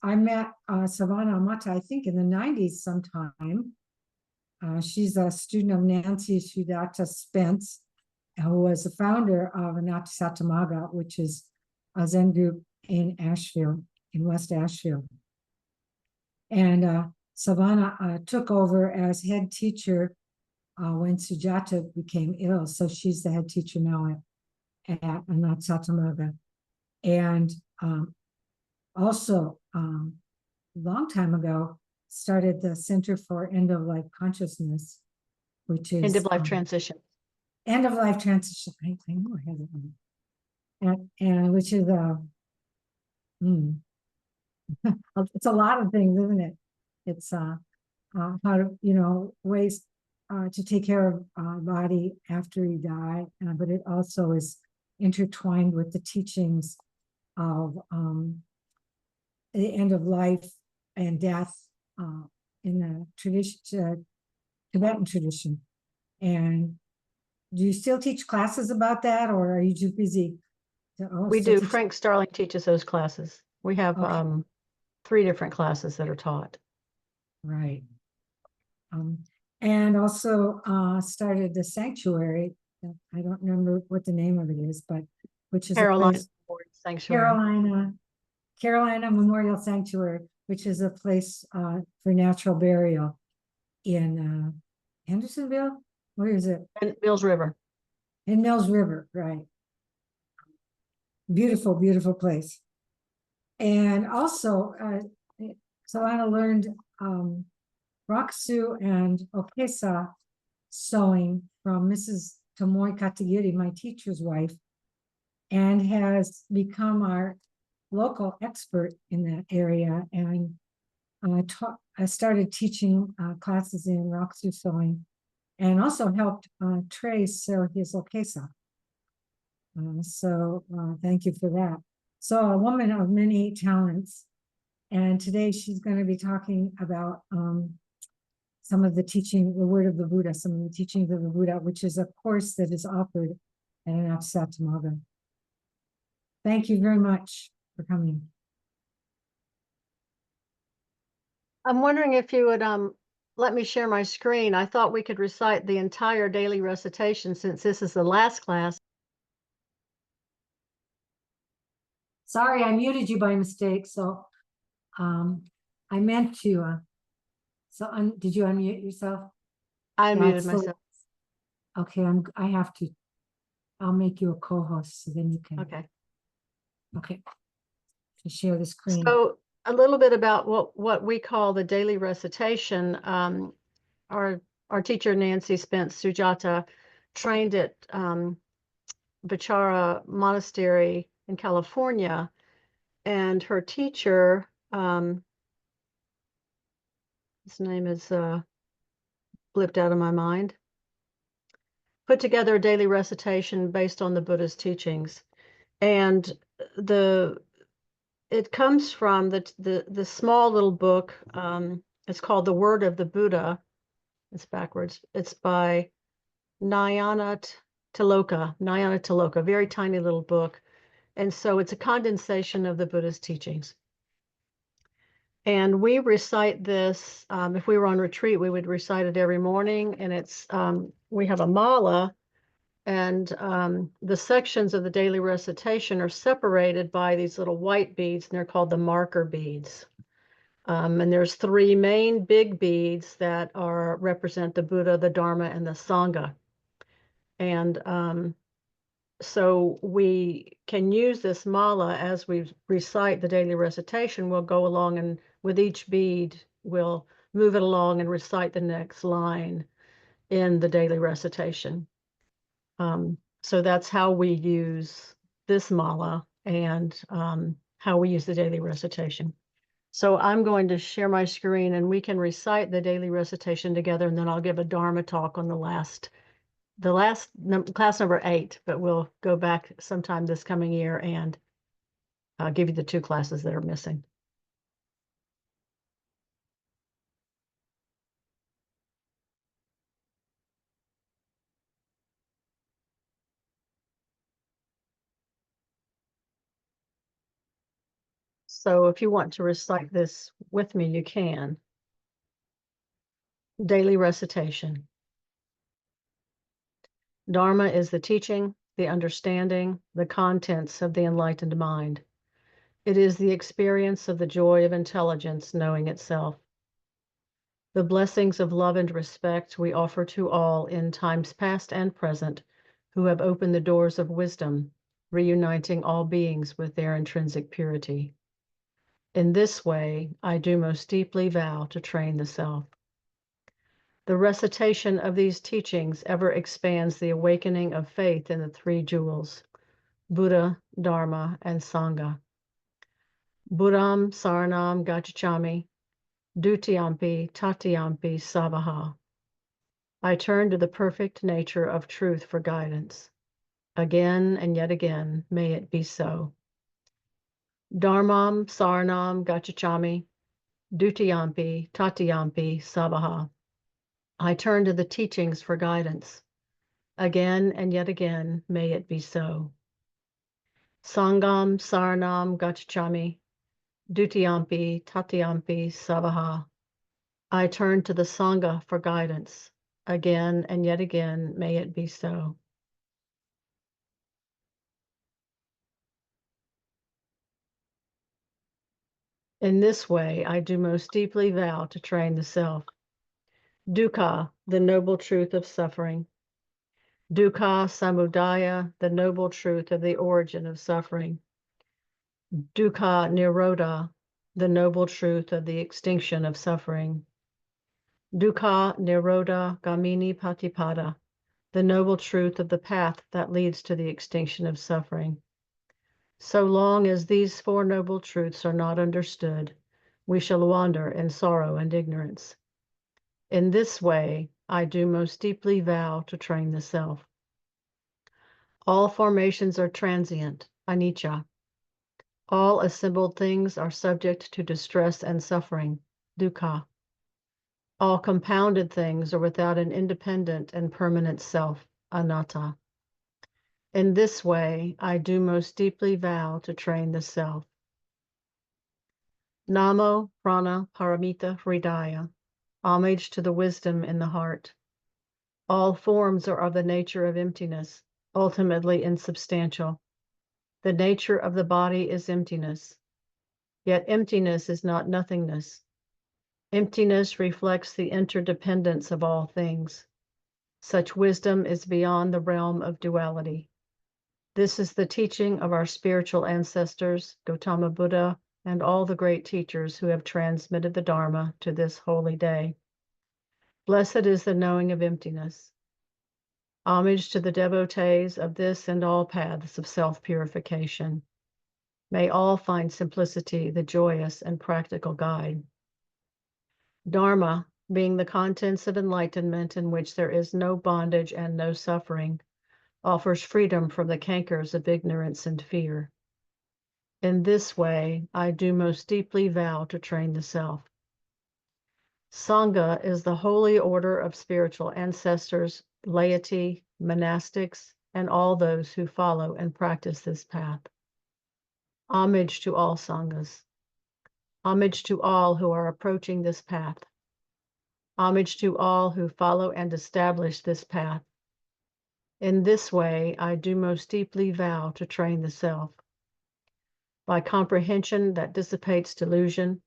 I met Savana Amata, I think, in the 90s sometime. She's a student of Nancy Sudata Spence, who was the founder of Anattasati Magga, which is a Zen group in Asheville, in West Asheville. And Savana took over as head teacher when Sujata became ill. So she's the head teacher now at Anattasati Magga. And also, a long time ago, started the Center for End-of-Life Consciousness, which is end-of-life transition. End-of-life transition. I know I have it on. And which is it's a lot of things, isn't it? It's how to, ways to take care of body after you die, but it also is intertwined with the teachings of the end of life and death in the tradition, Tibetan tradition. And do you still teach classes about that, or are you too busy? We do. Frank Starling teaches those classes. We have 3 different classes that are taught. Right. And also started the sanctuary. I don't remember what the name of it is, but which is Carolina Sanctuary. Carolina Memorial Sanctuary, which is a place for natural burial in Hendersonville. Where is it? In Mills River. In Mills River, right. Beautiful, beautiful place. And also, Savana learned Raksu and Okesa sewing from Mrs. Tomoe Katagiri, my teacher's wife, and has become our local expert in that area. And I started teaching classes in Raksu sewing, and also helped Trey sew his Okesa. So thank you for that. So a woman of many talents. And today she's going to be talking about some of the teaching, the word of the Buddha, some of the teachings of the Buddha, which is a course that is offered at Anattasati Magga. Thank you very much for coming. I'm wondering if you would let me share my screen. I thought we could recite the entire daily recitation since this is the last class. Sorry, I muted you by mistake. So I meant to. Did you unmute yourself? I unmuted myself. Okay, I have to. I'll make you a co-host so then you can. Okay. To share the screen. So a little bit about what we call the daily recitation. Our teacher Nancy Spence Sujata trained at Vichara Monastery in California, and her teacher, his name is blipped out of my mind, put together a daily recitation based on the Buddhist teachings. And it comes from the small little book. It's called The Word of the Buddha. It's backwards. It's by Nyanat Tiloka, very tiny little book. And so it's a condensation of the Buddhist teachings. And we recite this, if we were on retreat, we would recite it every morning. And it's we have a mala, and the sections of the daily recitation are separated by these little white beads, and they're called the marker beads. And there's 3 main big beads that represent the Buddha, the Dharma, and the Sangha. And so we can use this mala as we recite the daily recitation. We'll go along, and with each bead, we'll move it along and recite the next line in the daily recitation. So that's how we use this mala and how we use the daily recitation. So I'm going to share my screen, and we can recite the daily recitation together, and then I'll give a Dharma talk on class number 8, but we'll go back sometime this coming year and give you the 2 classes that are missing. So if you want to recite this with me, you can. Daily recitation. Dharma is the teaching, the understanding, the contents of the enlightened mind. It is the experience of the joy of intelligence knowing itself. The blessings of love and respect we offer to all in times past and present who have opened the doors of wisdom, reuniting all beings with their intrinsic purity. In this way, I do most deeply vow to train the self. The recitation of these teachings ever expands the awakening of faith in the three jewels, Buddha, Dharma, and Sangha. Buddham Saranam Gacchami, Dutiyampi Tatiyampi Savaha. I turn to the perfect nature of truth for guidance. Again and yet again, may it be so. Dharmam Saranam Gacchami, Dutiyampi Tatiyampi Savaha. I turn to the teachings for guidance. Again and yet again, may it be so. Sangam Saranam Gacchami, Dutiyampi Tatiyampi Savaha. I turn to the Sangha for guidance. Again and yet again, may it be so. In this way, I do most deeply vow to train the self. Dukkha, the noble truth of suffering. Dukkha samudaya, the noble truth of the origin of suffering. Dukkha nirodha, the noble truth of the extinction of suffering. Dukkha nirodha gamini patipada, the noble truth of the path that leads to the extinction of suffering. So long as these four noble truths are not understood, we shall wander in sorrow and ignorance. In this way, I do most deeply vow to train the self. All formations are transient, anicca. All assembled things are subject to distress and suffering, dukkha. All compounded things are without an independent and permanent self, anatta. In this way, I do most deeply vow to train the self. Namo Prana Paramita Hridaya. Homage to the wisdom in the heart. All forms are of the nature of emptiness, ultimately insubstantial. The nature of the body is emptiness. Yet emptiness is not nothingness. Emptiness reflects the interdependence of all things. Such wisdom is beyond the realm of duality. This is the teaching of our spiritual ancestors, Gautama Buddha, and all the great teachers who have transmitted the Dharma to this holy day. Blessed is the knowing of emptiness. Homage to the devotees of this and all paths of self-purification. May all find simplicity the joyous and practical guide. Dharma, being the contents of enlightenment in which there is no bondage and no suffering, offers freedom from the cankers of ignorance and fear. In this way, I do most deeply vow to train the self. Sangha is the holy order of spiritual ancestors, laity, monastics, and all those who follow and practice this path. Homage to all sanghas. Homage to all who are approaching this path. Homage to all who follow and establish this path. In this way, I do most deeply vow to train the self. By comprehension that dissipates delusion,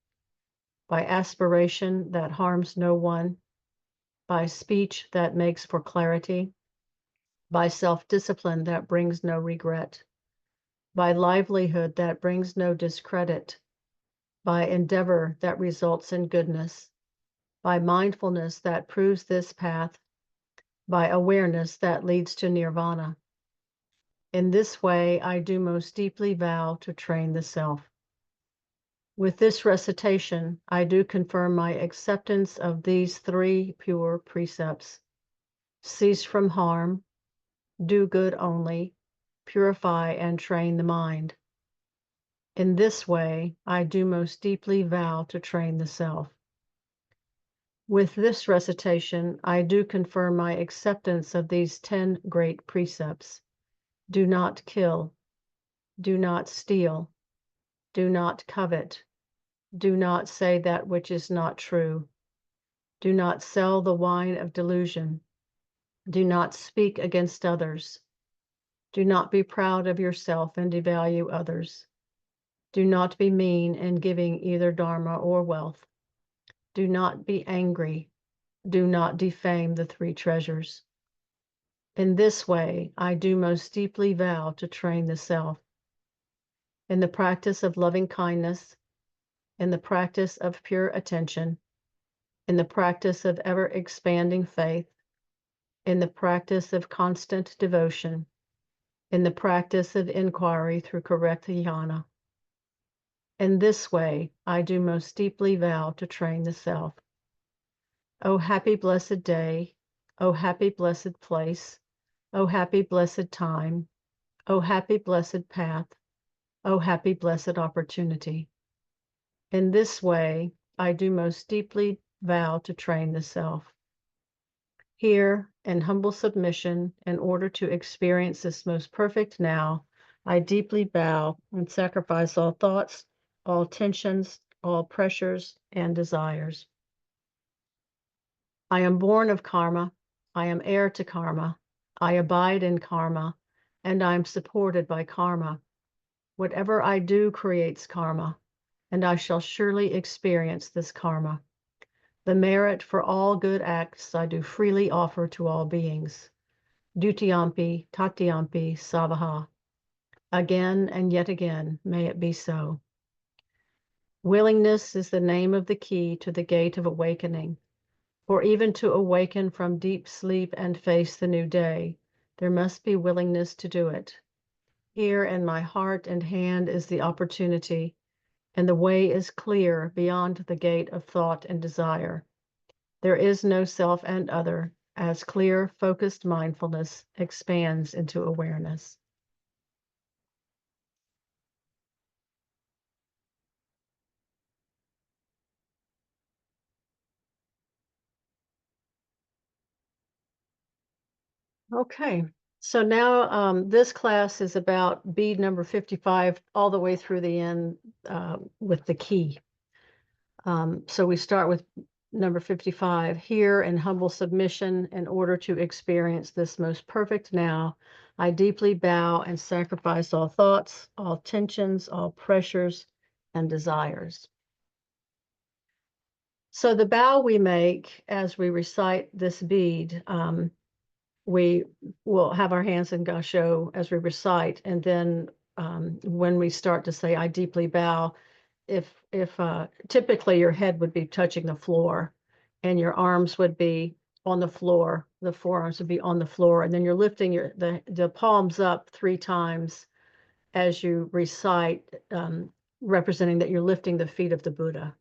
by aspiration that harms no one, by speech that makes for clarity, by self-discipline that brings no regret, by livelihood that brings no discredit, by endeavor that results in goodness, by mindfulness that proves this path, by awareness that leads to nirvana. In this way, I do most deeply vow to train the self. With this recitation, I do confirm my acceptance of these three pure precepts. Cease from harm, do good only, purify and train the mind. In this way, I do most deeply vow to train the self. With this recitation, I do confirm my acceptance of these 10 great precepts. Do not kill. Do not steal. Do not covet. Do not say that which is not true. Do not sell the wine of delusion. Do not speak against others. Do not be proud of yourself and devalue others. Do not be mean in giving either dharma or wealth. Do not be angry. Do not defame the three treasures. In this way, I do most deeply vow to train the self. In the practice of loving kindness, in the practice of pure attention, in the practice of ever-expanding faith, in the practice of constant devotion, in the practice of inquiry through correct jnana. In this way, I do most deeply vow to train the self. O happy blessed day, O happy blessed place, O happy blessed time, O happy blessed path, O happy blessed opportunity. In this way, I do most deeply vow to train the self. Here, in humble submission, in order to experience this most perfect now, I deeply bow and sacrifice all thoughts, all tensions, all pressures and desires. I am born of karma, I am heir to karma, I abide in karma, and I am supported by karma. Whatever I do creates karma, and I shall surely experience this karma. The merit for all good acts I do freely offer to all beings. Dutiyampi, Tatyampi, Savaha. Again and yet again, may it be so. Willingness is the name of the key to the gate of awakening. For even to awaken from deep sleep and face the new day, there must be willingness to do it. Here in my heart and hand is the opportunity, and the way is clear beyond the gate of thought and desire. There is no self and other, as clear, focused mindfulness expands into awareness. Okay, so now this class is about bead number 55 all the way through the end with the key. So we start with number 55. Here in humble submission, in order to experience this most perfect now, I deeply bow and sacrifice all thoughts, all tensions, all pressures, and desires. So the bow we make as we recite this bead, we will have our hands in gasho as we recite, and then when we start to say, I deeply bow, if typically your head would be touching the floor and your arms would be on the floor, the forearms would be on the floor, and then you're lifting the palms up 3 times as you recite, representing that you're lifting the feet of the Buddha.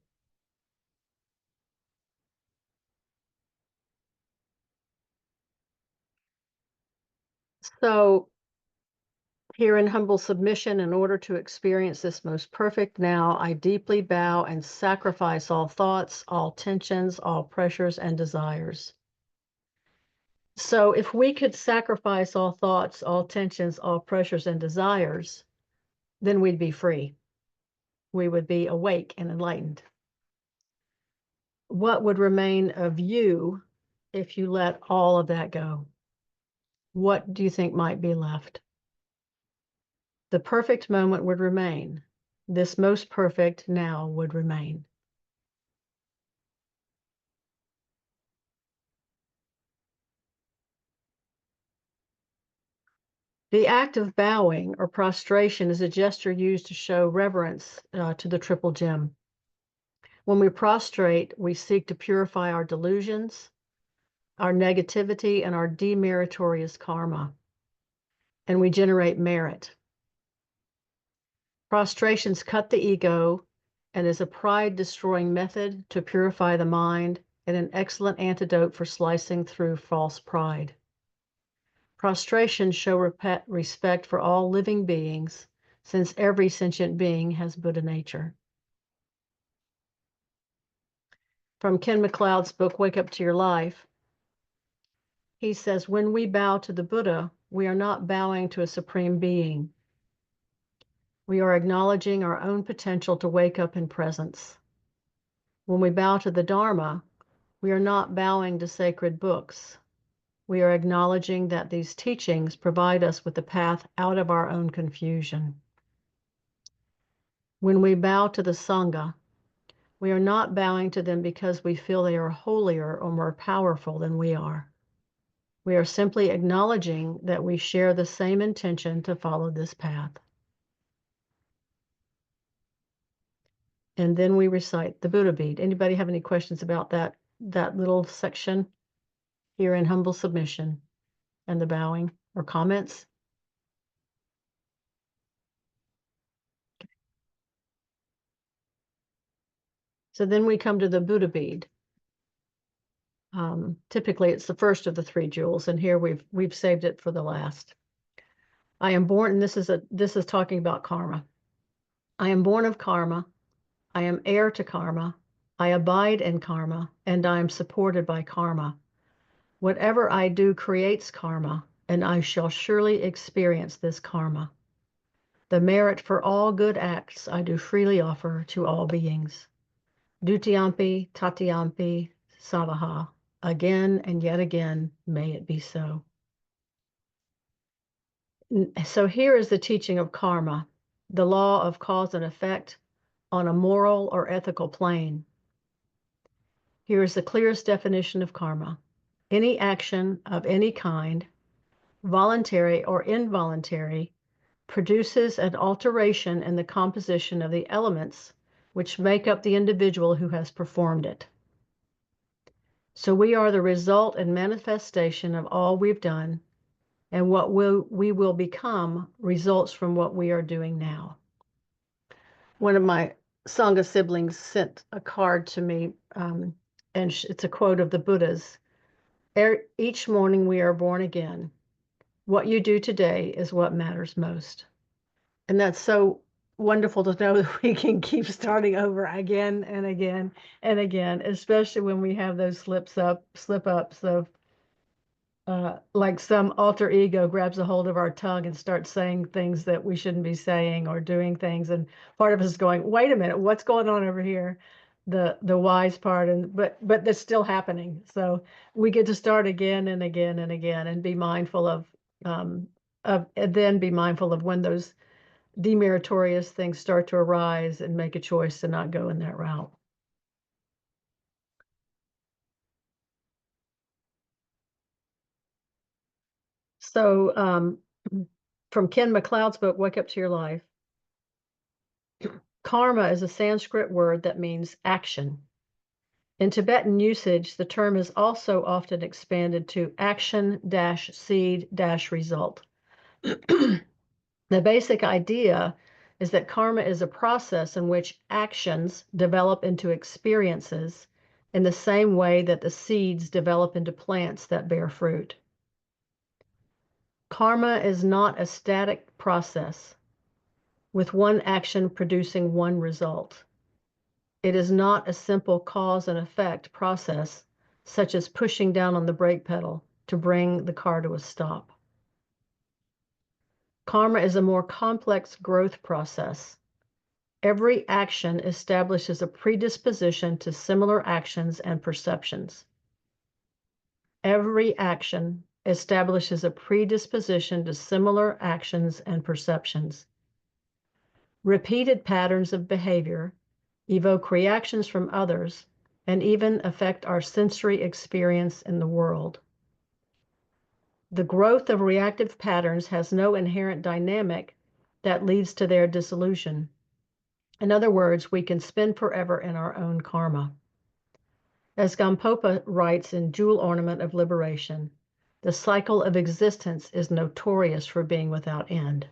So here in humble submission, in order to experience this most perfect now, I deeply bow and sacrifice all thoughts, all tensions, all pressures and desires. So if we could sacrifice all thoughts, all tensions, all pressures and desires, then we'd be free. We would be awake and enlightened. What would remain of you if you let all of that go? What do you think might be left? The perfect moment would remain. This most perfect now would remain. The act of bowing or prostration is a gesture used to show reverence to the triple gem. When we prostrate, we seek to purify our delusions, our negativity, and our demeritorious karma, and we generate merit. Prostrations cut the ego and is a pride-destroying method to purify the mind and an excellent antidote for slicing through false pride. Prostrations show respect for all living beings, since every sentient being has Buddha nature. From Ken MacLeod's book, Wake Up to Your Life, he says, when we bow to the Buddha, we are not bowing to a supreme being. We are acknowledging our own potential to wake up in presence. When we bow to the Dharma, we are not bowing to sacred books. We are acknowledging that these teachings provide us with the path out of our own confusion. When we bow to the Sangha, we are not bowing to them because we feel they are holier or more powerful than we are. We are simply acknowledging that we share the same intention to follow this path. And then we recite the Buddha bead. Anybody have any questions about that little section here in humble submission and the bowing or comments? So then we come to the Buddha bead. Typically, it's the first of the 3 jewels, and here we've saved it for the last. I am born, and this is talking about karma. I am born of karma. I am heir to karma. I abide in karma, and I am supported by karma. Whatever I do creates karma, and I shall surely experience this karma. The merit for all good acts I do freely offer to all beings. Dutiyampi, tatiyampi, savaha. Again and yet again, may it be so. So here is the teaching of karma, the law of cause and effect on a moral or ethical plane. Here is the clearest definition of karma. Any action of any kind, voluntary or involuntary, produces an alteration in the composition of the elements which make up the individual who has performed it. So we are the result and manifestation of all we've done, and what we will become results from what we are doing now. One of my Sangha siblings sent a card to me, and it's a quote of the Buddha's. Each morning we are born again. What you do today is what matters most. And that's so wonderful to know that we can keep starting over again and again and again, especially when we have those slip-ups of like some alter ego grabs a hold of our tongue and starts saying things that we shouldn't be saying or doing things. And part of us is going, wait a minute, what's going on over here? The wise part, but that's still happening. So we get to start again and again and again and be mindful of and then be mindful of when those demeritorious things start to arise and make a choice to not go in that route. So from Ken MacLeod's book, Wake Up to Your Life, karma is a Sanskrit word that means action. In Tibetan usage, the term is also often expanded to action-seed-result. The basic idea is that karma is a process in which actions develop into experiences in the same way that the seeds develop into plants that bear fruit. Karma is not a static process with one action producing one result. It is not a simple cause and effect process, such as pushing down on the brake pedal to bring the car to a stop. Karma is a more complex growth process. Every action establishes a predisposition to similar actions and perceptions. Every action establishes a predisposition to similar actions and perceptions. Repeated patterns of behavior evoke reactions from others and even affect our sensory experience in the world. The growth of reactive patterns has no inherent dynamic that leads to their dissolution. In other words, we can spin forever in our own karma. As Gampopa writes in Jewel Ornament of Liberation, the cycle of existence is notorious for being without end.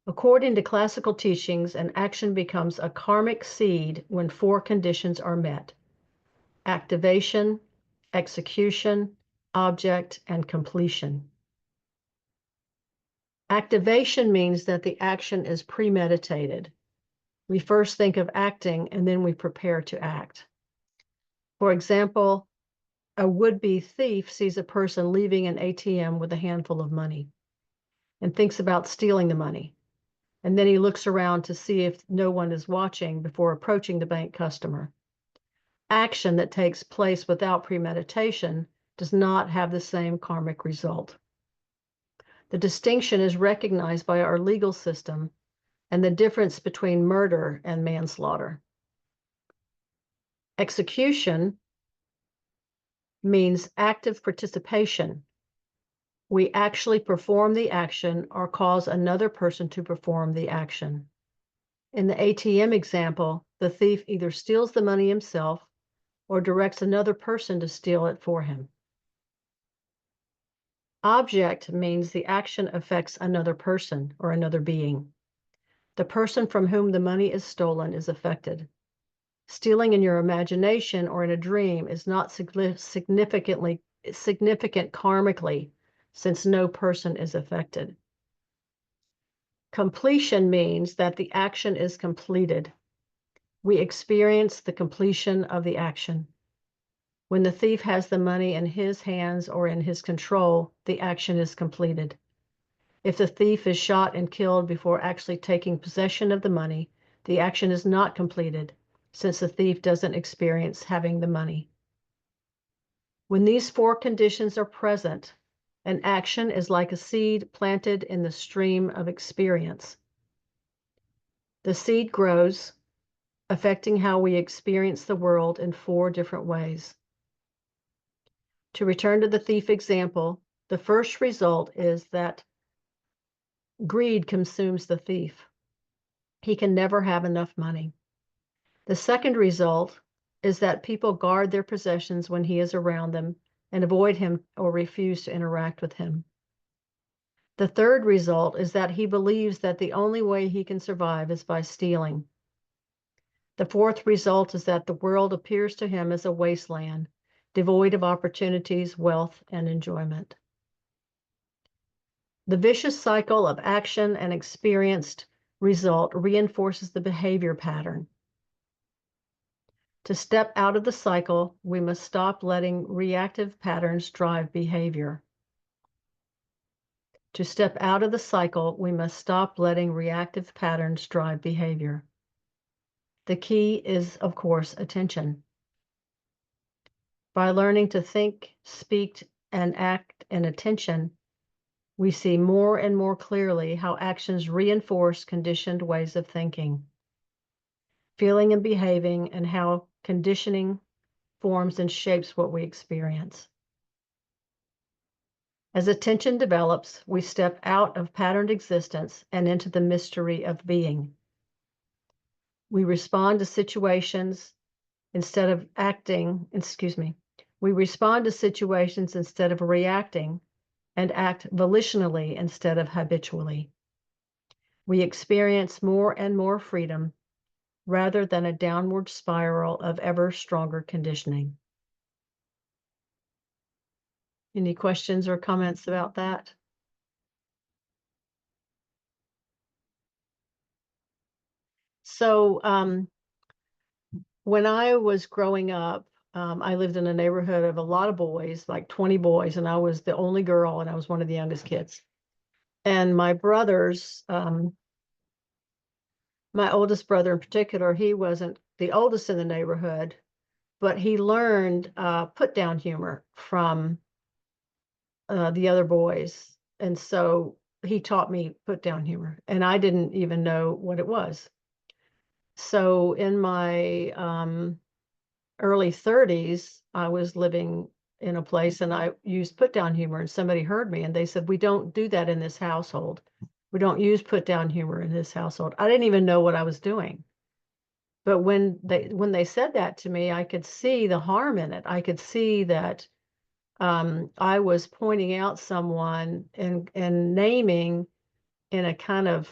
According to classical teachings, an action becomes a karmic seed when 4 conditions are met: activation, execution, object, and completion. Activation means that the action is premeditated. We first think of acting and then we prepare to act. For example, a would-be thief sees a person leaving an ATM with a handful of money. and thinks about stealing the money. And then he looks around to see if no one is watching before approaching the bank customer. Action that takes place without premeditation does not have the same karmic result. The distinction is recognized by our legal system and the difference between murder and manslaughter. Execution means active participation. We actually perform the action or cause another person to perform the action. In the ATM example, the thief either steals the money himself or directs another person to steal it for him. Object means the action affects another person or another being. The person from whom the money is stolen is affected. Stealing in your imagination or in a dream is not significant karmically, since no person is affected. Completion means that the action is completed. We experience the completion of the action. When the thief has the money in his hands or in his control, the action is completed. If the thief is shot and killed before actually taking possession of the money, the action is not completed, since the thief doesn't experience having the money. When these four conditions are present, an action is like a seed planted in the stream of experience. The seed grows, affecting how we experience the world in four different ways. To return to the thief example, the first result is that greed consumes the thief. He can never have enough money. The second result is that people guard their possessions when he is around them and avoid him or refuse to interact with him. The third result is that he believes that the only way he can survive is by stealing. The fourth result is that the world appears to him as a wasteland, devoid of opportunities, wealth, and enjoyment. The vicious cycle of action and experienced result reinforces the behavior pattern. To step out of the cycle, we must stop letting reactive patterns drive behavior. To step out of the cycle, we must stop letting reactive patterns drive behavior. The key is, of course, attention. By learning to think, speak, and act in attention, we see more and more clearly how actions reinforce conditioned ways of thinking, feeling, and behaving, and how conditioning forms and shapes what we experience. As attention develops, we step out of patterned existence and into the mystery of being. We respond to situations instead of we respond to situations instead of reacting and act volitionally instead of habitually. We experience more and more freedom rather than a downward spiral of ever stronger conditioning. Any questions or comments about that? So when I was growing up, I lived in a neighborhood of a lot of boys, like 20 boys, and I was the only girl, and I was one of the youngest kids. And my brothers, my oldest brother in particular, he wasn't the oldest in the neighborhood, but he learned put-down humor from the other boys. And so he taught me put-down humor, and I didn't even know what it was. So in my early 30s, I was living in a place and I used put-down humor, and somebody heard me and they said, "We don't do that in this household. We don't use put-down humor in this household." I didn't even know what I was doing. But when they said that to me, I could see the harm in it. I could see that I was pointing out someone and naming in a kind of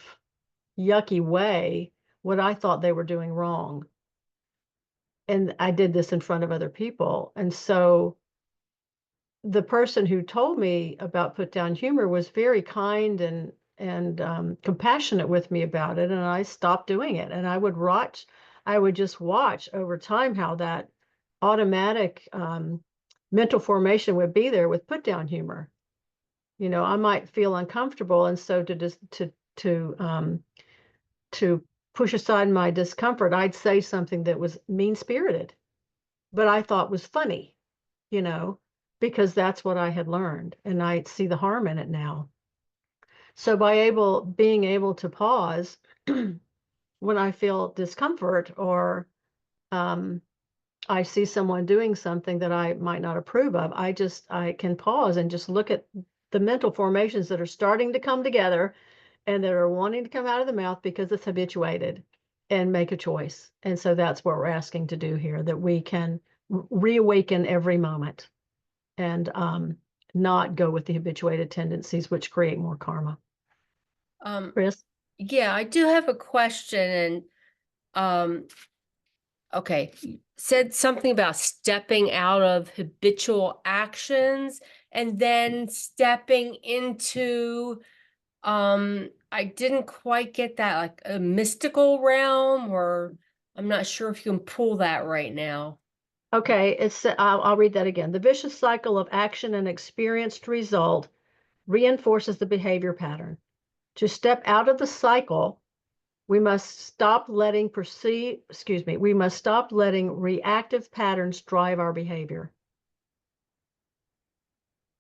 yucky way what I thought they were doing wrong. And I did this in front of other people. And so the person who told me about put-down humor was very kind and compassionate with me about it. And I stopped doing it. And I would just watch over time how that automatic mental formation would be there with put-down humor. You know, I might feel uncomfortable, and so to push aside my discomfort, I'd say something that was mean-spirited, but I thought was funny, you know, because that's what I had learned, and I see the harm in it now. So being able to pause when I feel discomfort, or I see someone doing something that I might not approve of, I can pause and just look at the mental formations that are starting to come together and that are wanting to come out of the mouth because it's habituated, and make a choice. And so that's what we're asking to do here, that we can reawaken every moment and not go with the habituated tendencies, which create more karma. Chris? Yeah, I do have a question. And okay, you said something about stepping out of habitual actions and then stepping into I didn't quite get that, like a mystical realm, or I'm not sure if you can pull that right now. Okay, I'll read that again. The vicious cycle of action and experienced result reinforces the behavior pattern. To step out of the cycle, we must stop letting reactive patterns drive our behavior.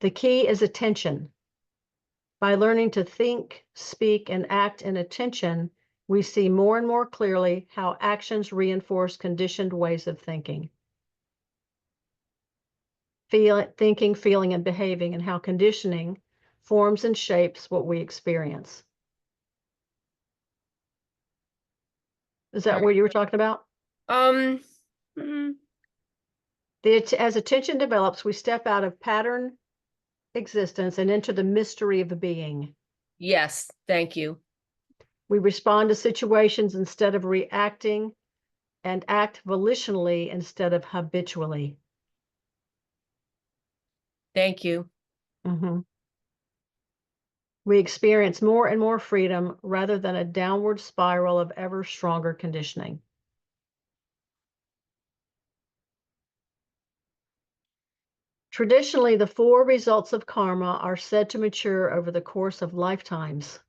The key is attention. By learning to think, speak, and act in attention, we see more and more clearly how actions reinforce conditioned ways of thinking. Thinking, feeling, and behaving, and how conditioning forms and shapes what we experience. Is that what you were talking about? Mm, As attention develops, we step out of pattern existence and into the mystery of being. yes, thank you. We respond to situations instead of reacting, and act volitionally instead of habitually. Thank you. Mm-hmm. We experience more and more freedom rather than a downward spiral of ever stronger conditioning. Traditionally, the 4 results of karma are said to mature over the course of lifetimes.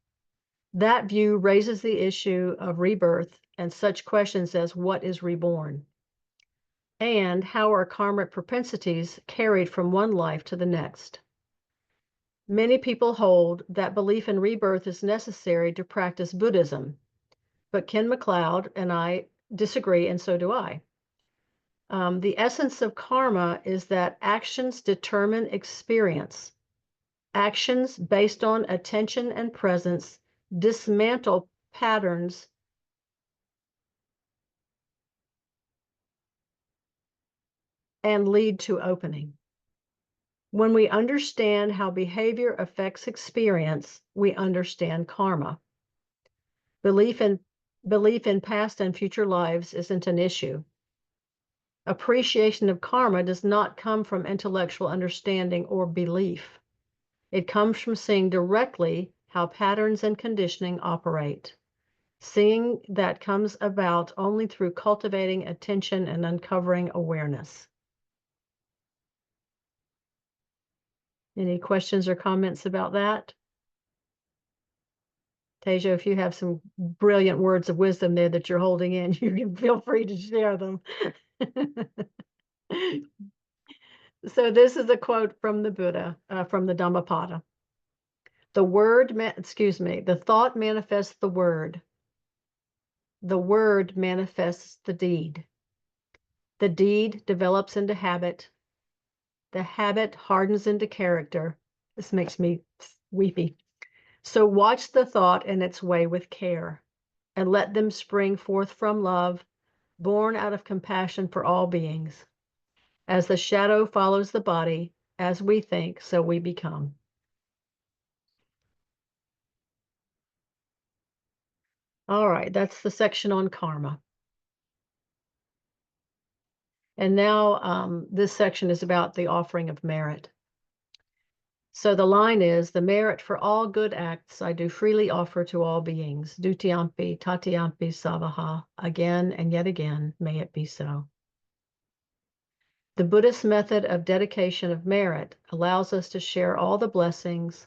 That view raises the issue of rebirth and such questions as what is reborn, and how are karmic propensities carried from one life to the next. Many people hold that belief in rebirth is necessary to practice Buddhism, but Ken MacLeod and I disagree, and so do I. The essence of karma is that actions determine experience. Actions based on attention and presence dismantle patterns and lead to opening. When we understand how behavior affects experience, we understand karma. Belief in past and future lives isn't an issue. Appreciation of karma does not come from intellectual understanding or belief. It comes from seeing directly how patterns and conditioning operate. Seeing that comes about only through cultivating attention and uncovering awareness. Any questions or comments about that? Tejo, if you have some brilliant words of wisdom there that you're holding in, you can feel free to share them. So this is a quote from the Buddha, from the Dhammapada. The thought manifests the word. The word manifests the deed. The deed develops into habit. The habit hardens into character. This makes me weepy. So watch the thought and its way with care, and let them spring forth from love, born out of compassion for all beings. As the shadow follows the body, as we think, so we become. All right, that's the section on karma. And now this section is about the offering of merit. So the line is, the merit for all good acts I do freely offer to all beings. Dutiyampi, tatiyampi, savaha. Again and yet again, may it be so. The Buddhist method of dedication of merit allows us to share all the blessings,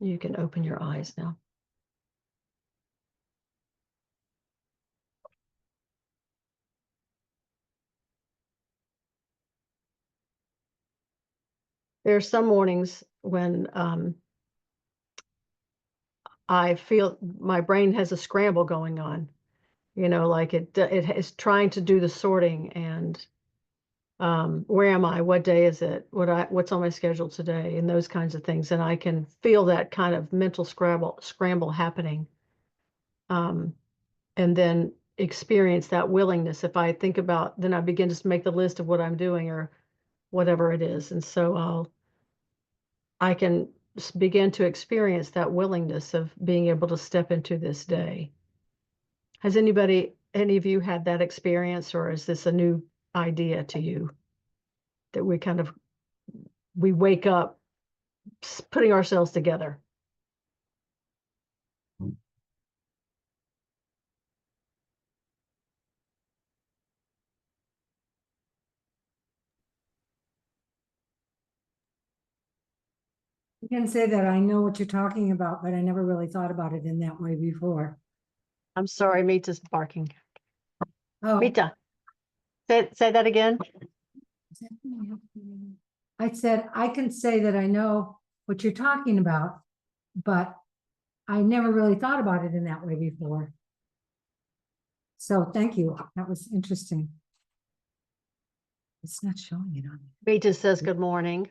You can open your eyes now. There are some mornings when I feel my brain has a scramble going on, like it is trying to do the sorting and where am I? What day is it? What's on my schedule today? And those kinds of things. And I can feel that kind of mental scramble happening. And then experience that willingness. If I think about, then I begin to make the list of what I'm doing or whatever it is. And so I can begin to experience that willingness of being able to step into this day. Has any of you had that experience, or is this a new idea to you that we wake up putting ourselves together? I can say that I know what you're talking about, but I never really thought about it in that way before. I'm sorry, Mita's barking. Oh, Mita, say that again. I said, I can say that I know what you're talking about, but I never really thought about it in that way before. So thank you. That was interesting. It's not showing it on. Mita says good morning.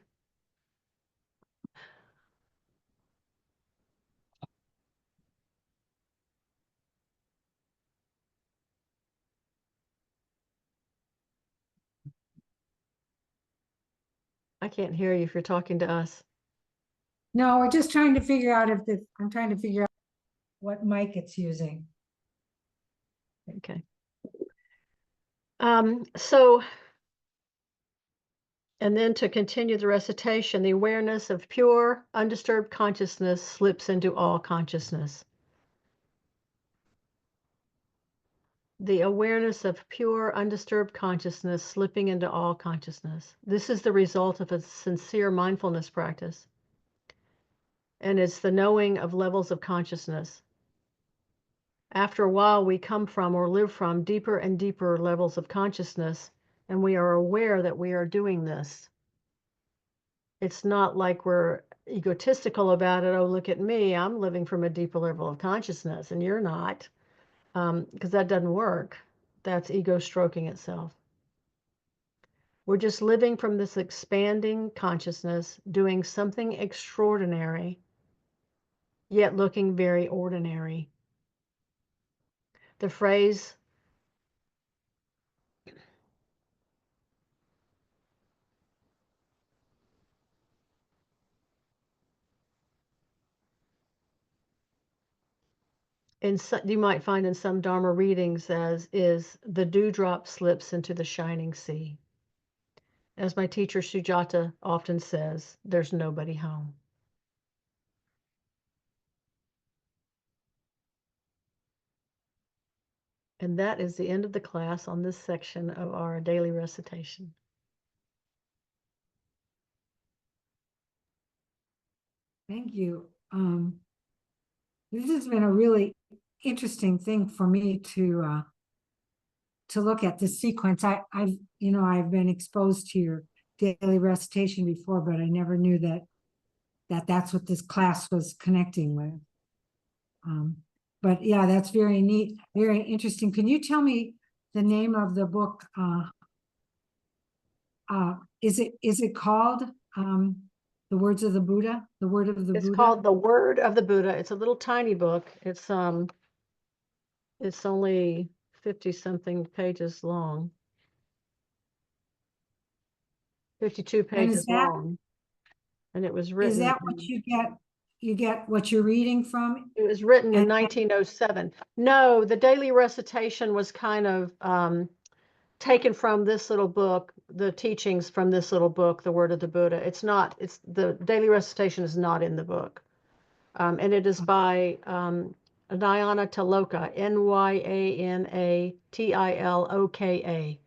I can't hear you if you're talking to us. No, we're just trying to figure out I'm trying to figure out what mic it's using. Okay. So, and then to continue the recitation, the awareness of pure, undisturbed consciousness slips into all consciousness. The awareness of pure, undisturbed consciousness slipping into all consciousness. This is the result of a sincere mindfulness practice. And it's the knowing of levels of consciousness. After a while, we come from or live from deeper and deeper levels of consciousness, and we are aware that we are doing this. It's not like we're egotistical about it. Oh, look at me. I'm living from a deeper level of consciousness, and you're not, because that doesn't work. That's ego stroking itself. We're just living from this expanding consciousness, doing something extraordinary, yet looking very ordinary. The phrase, you might find in some Dharma readings is the dewdrop slips into the shining sea. As my teacher Sujata often says, there's nobody home. And that is the end of the class on this section of our daily recitation. Thank you. This has been a really interesting thing for me to look at this sequence. I've been exposed to your daily recitation before, but I never knew that's what this class was connecting with. But yeah, that's very neat, very interesting. Can you tell me the name of the book? Is it called The Words of the Buddha? The Word of the Buddha? It's called The Word of the Buddha. It's a little tiny book. It's only 50-something pages long. 52 pages long. And it was written. Is that what you get? You get what you're reading from? It was written in 1907. No, the daily recitation was kind of taken from this little book, the teachings from this little book, The Word of the Buddha. The daily recitation is not in the book. And it is by Nyanatiloka, Nyanatiloka.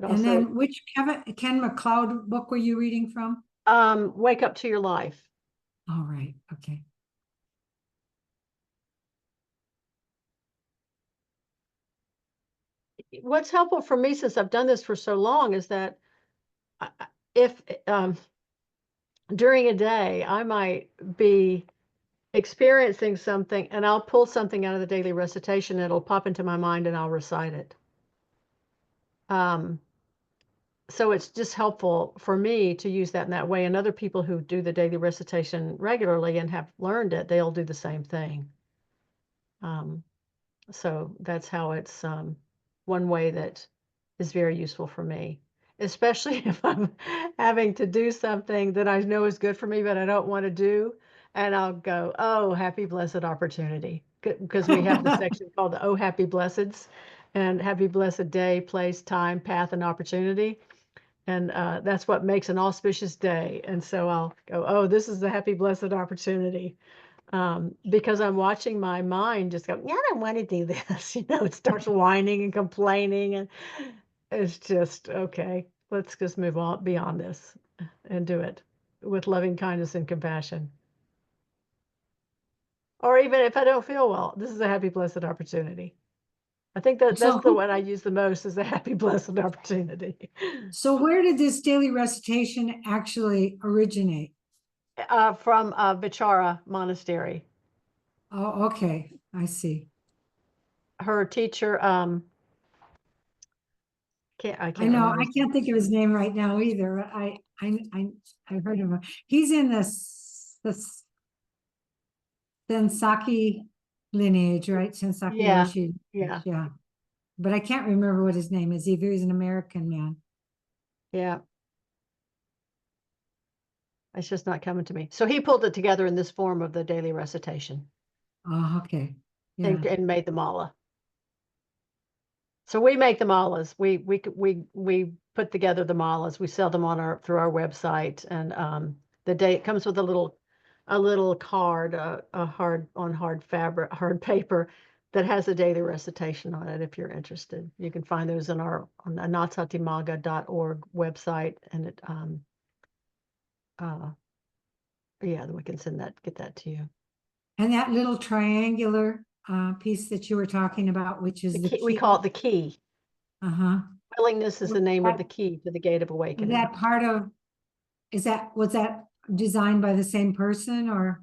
And then which Ken MacLeod book were you reading from? Wake Up to Your Life. All right, okay. What's helpful for me, since I've done this for so long, is that if during a day I might be experiencing something and I'll pull something out of the daily recitation, it'll pop into my mind and I'll recite it. So it's just helpful for me to use that in that way. And other people who do the daily recitation regularly and have learned it, they'll do the same thing. So that's how it's one way that is very useful for me, especially if I'm having to do something that I know is good for me, but I don't want to do. And I'll go, oh, happy blessed opportunity. Because we have the section called the Oh Happy Blesseds, and happy blessed day, place, time, path, and opportunity. And that's what makes an auspicious day. And so I'll go, oh, this is the happy blessed opportunity. Because I'm watching my mind just go, yeah, I don't want to do this. It starts whining and complaining, and it's just, okay, let's just move on beyond this and do it with loving kindness and compassion. Or even if I don't feel well, this is a happy, blessed opportunity. I think that's the one I use the most, is the happy, blessed opportunity. So where did this daily recitation actually originate? From Vichara Monastery. Oh, okay, I see. Her teacher, I can't I know, remember I his can't think of his name right now either. I heard of him. He's in the Sensaki lineage, right? Sensaki Yeah, Roshi. yeah. Yeah. But I can't remember what his name is either. He's an American man. Yeah. It's just not coming to me. So he pulled it together in this form of the daily recitation Oh, okay. Yeah. and made the mala. So we make the malas. We put together the malas. We sell them on through our website, and the day it comes with a little card, a hard fabric, hard paper that has a daily recitation on it. If you're interested, you can find those on the anattasatiMagga.org website, and it yeah, then we can get that to you. And that little triangular piece that you were talking about, which is the key. We call it the key. Uh-huh. Willingness is the name of the key to the gate of awakening. That part of, was that designed by the same person or?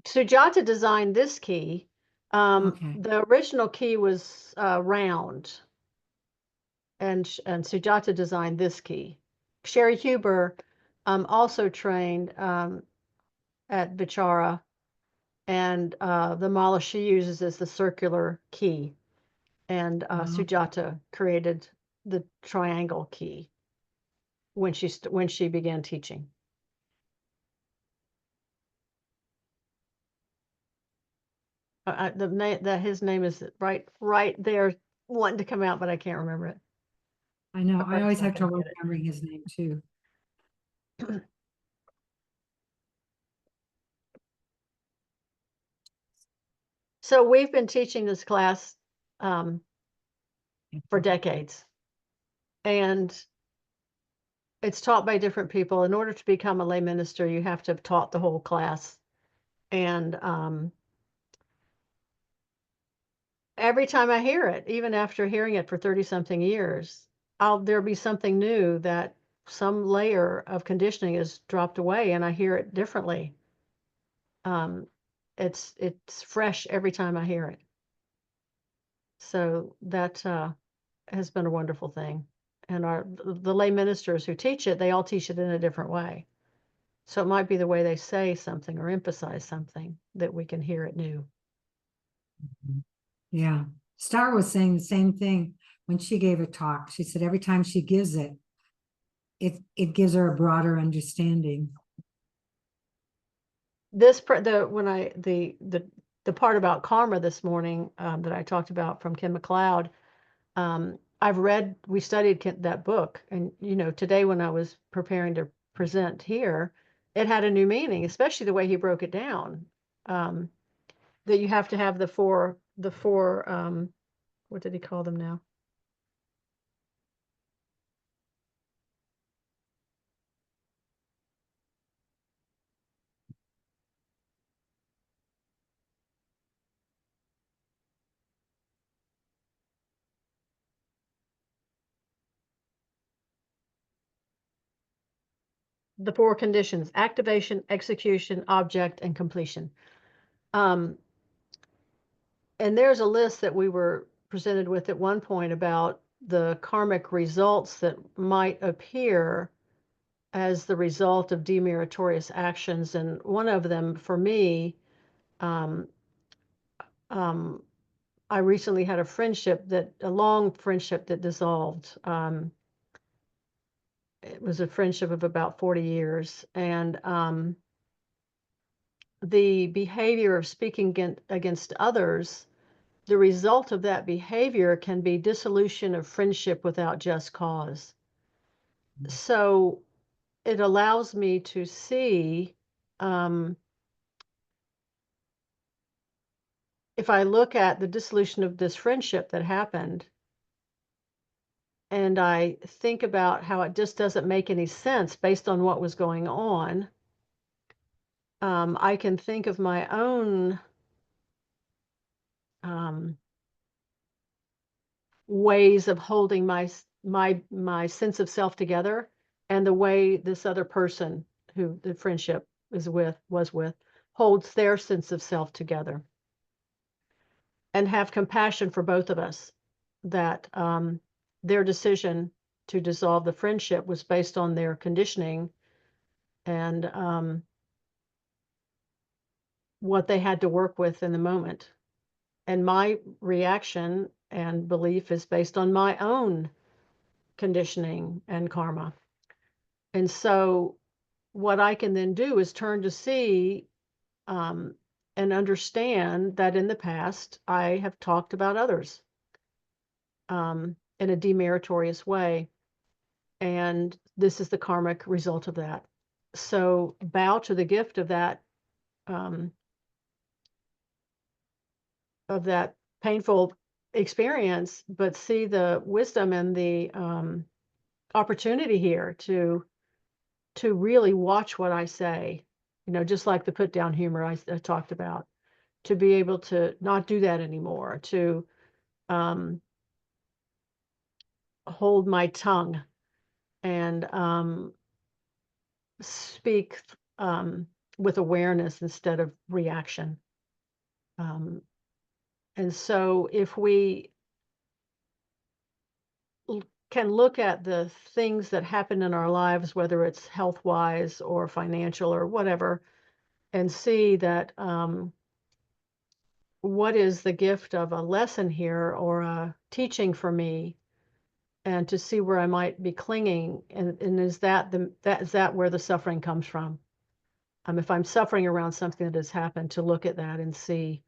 Sujata designed this key. Okay. The original key was round, and Sujata designed this key. Sherry Huber also trained at Vichara, and the mala she uses is the circular key, and Sujata created the triangle key when she began teaching. His name is right there, wanting to come out, but I can't remember it. I know, I always have trouble get it. remembering his name too. So we've been teaching this class for decades, and it's taught by different people. In order to become a lay minister, you have to have taught the whole class, and every time I hear it, even after hearing it for 30-something years, there'll be something new, that some layer of conditioning is dropped away, and I hear it differently. It's fresh every time I hear it. So that has been a wonderful thing. And the lay ministers who teach it, they all teach it in a different way. So it might be the way they say something or emphasize something that we can hear it new. Yeah. Star was saying the same thing when she gave a talk. She said every time she gives it, it gives her a broader understanding. The part about karma this morning that I talked about from Kim McLeod, we studied that book, and today when I was preparing to present here, it had a new meaning, especially the way he broke it down. That you have to have the four what did he call them now? the 4 conditions: activation, execution, object, and completion. And there's a list that we were presented with at one point about the karmic results that might appear as the result of demeritorious actions. And one of them for me, I recently had a long friendship that dissolved. It was a friendship of about 40 years. And the behavior of speaking against others, the result of that behavior can be dissolution of friendship without just cause. So it allows me to see, if I look at the dissolution of this friendship that happened, and I think about how it just doesn't make any sense based on what was going on, I can think of my own ways of holding my sense of self together, and the way this other person who the friendship was with holds their sense of self together, and have compassion for both of us, that their decision to dissolve the friendship was based on their conditioning and what they had to work with in the moment. And my reaction and belief is based on my own conditioning and karma. And so what I can then do is turn to see and understand that in the past I have talked about others in a demeritorious way. And this is the karmic result of that. So bow to the gift of that painful experience, but see the wisdom and the opportunity here to really watch what I say, just like the put down humor I talked about, to be able to not do that anymore, to hold my tongue and speak with awareness instead of reaction. And so if we can look at the things that happen in our lives, whether it's health-wise or financial or whatever, and see that what is the gift of a lesson here or a teaching for me, and to see where I might be clinging, and is that where the suffering comes from? If I'm suffering around something that has happened, to look at that and see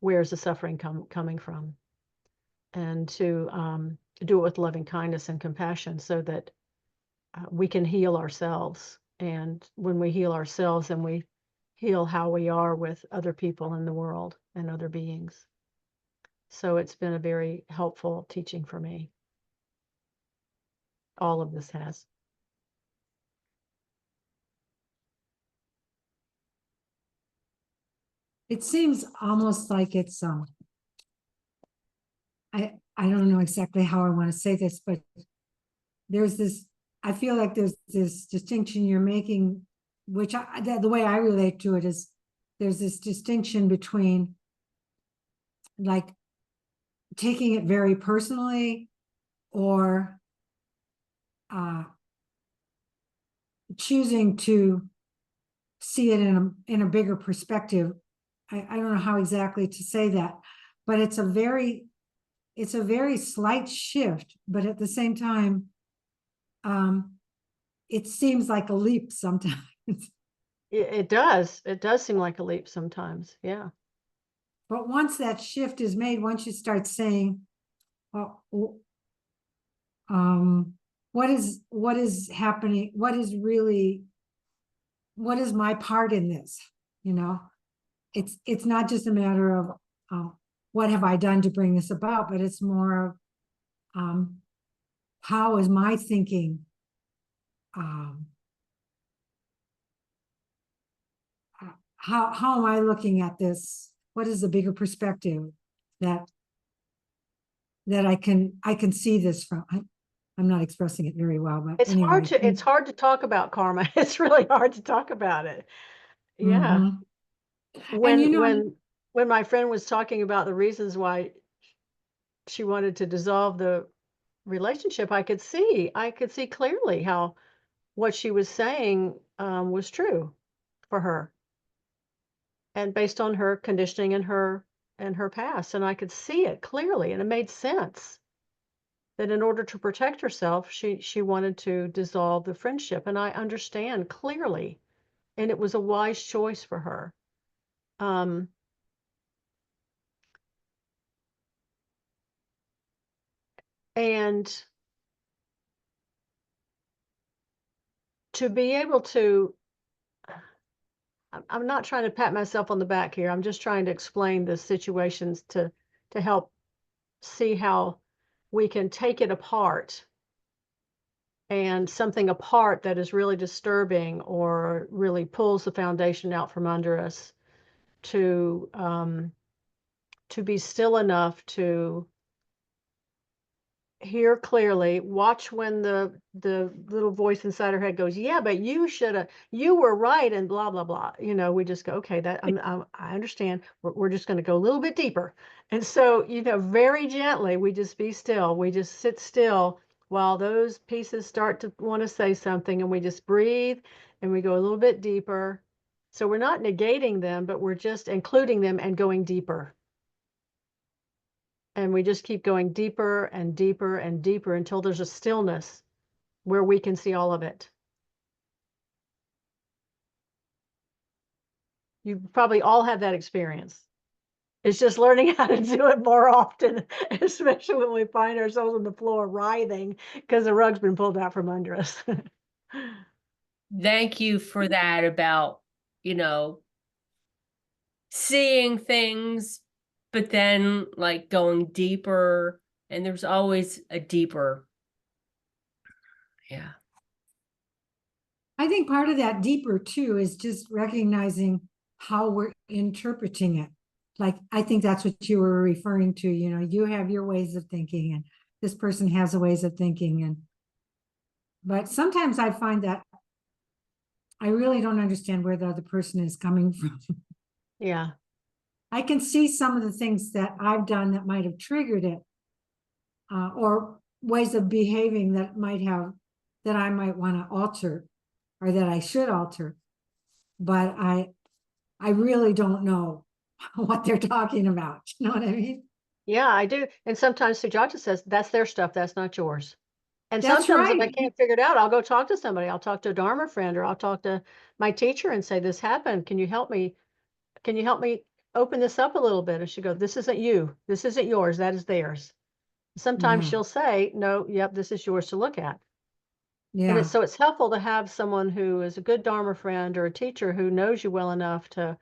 where's the suffering coming from, and to do it with loving kindness and compassion, so that we can heal ourselves. And when we heal ourselves, then we heal how we are with other people in the world and other beings. So it's been a very helpful teaching for me. All of this has. It seems almost like it's I don't know exactly how I want to say this, but I feel like there's this distinction you're making, which the way I relate to it is, there's this distinction between like taking it very personally, or choosing to see it in a bigger perspective. I don't know how exactly to say that, but it's a very slight shift, but at the same time, it seems like a leap sometimes. It does seem like a leap sometimes, yeah. But once that shift is made, once you start saying, well, what is happening? What is my part in this? It's not just a matter of what have I done to bring this about, but it's more of how is my thinking how am I looking at this? What is the bigger perspective that I can see this from? I'm not expressing it very well, but It's anyway. it's hard to talk about karma. It's really hard to talk about it. Yeah. Mhm. When you know- when my friend was talking about the reasons why she wanted to dissolve the relationship, I could see clearly how what she was saying was true for her, and based on her conditioning and her past, and I could see it clearly, and it made sense that in order to protect herself, she wanted to dissolve the friendship, and I understand clearly, and it was a wise choice for her. Um, and to be able to, I'm not trying to pat myself on the back here. I'm just trying to explain the situations to help see how we can take it apart, and something apart that is really disturbing or really pulls the foundation out from under us, to be still enough to hear clearly, watch when the little voice inside her head goes, yeah, but you should have, you were right, and blah blah blah. We just go, okay, that I understand. We're just going to go a little bit deeper, and so very gently we just be still. We just sit still while those pieces start to want to say something, and we just breathe, and we go a little bit deeper. So we're not negating them, but we're just including them and going deeper. And we just keep going deeper and deeper and deeper until there's a stillness where we can see all of it. You probably all have that experience. It's just learning how to do it more often, especially when we find ourselves on the floor writhing because the rug's been pulled out from under us. Thank you for that about, seeing things, but then like going deeper, and there's always a deeper. Yeah. I think part of that deeper too is just recognizing how we're interpreting it. Like, I think that's what you were referring to. You have your ways of thinking, and this person has a ways of thinking. But sometimes I find that I really don't understand where the other person is coming from. Yeah. I can see some of the things that I've done that might have triggered it, or ways of behaving that I might want to alter, or that I should alter. But I really don't know what they're talking about. You know what I mean? Yeah, I do. And sometimes Sujata says, that's their stuff, that's not yours. And That's sometimes if I right. can't figure it out, I'll go talk to somebody. I'll talk to a Dharma friend, or I'll talk to my teacher and say, this happened. Can you help me? Can you help me open this up a little bit? And she goes, this isn't you. This isn't yours. That is theirs. Sometimes Yeah. she'll say, no, yep, this is yours to look at. And Yeah. it's helpful to have someone who is a good Dharma friend or a teacher who knows you well enough to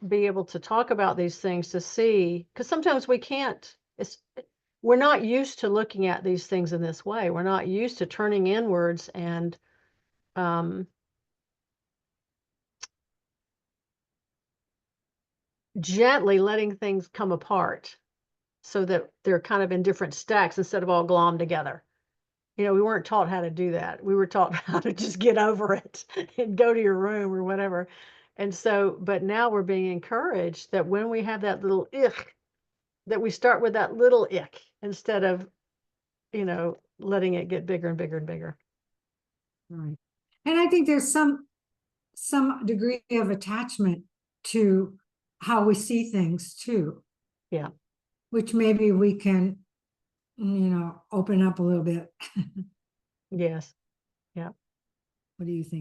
be able to talk about these things, to see, because sometimes we can't, we're not used to looking at these things in this way. We're not used to turning inwards and gently letting things come apart so that they're kind of in different stacks instead of all glommed together. We weren't taught how to do that. We were taught how to just get over it and go to your room or whatever. And so, but now we're being encouraged that when we have that little ick, that we start with that little ick instead of, letting it get bigger and bigger and bigger. Right. And I think there's some degree of attachment to how we see things too. Yeah. Which maybe we can, open up a little bit. Yes. Yeah. What do you think?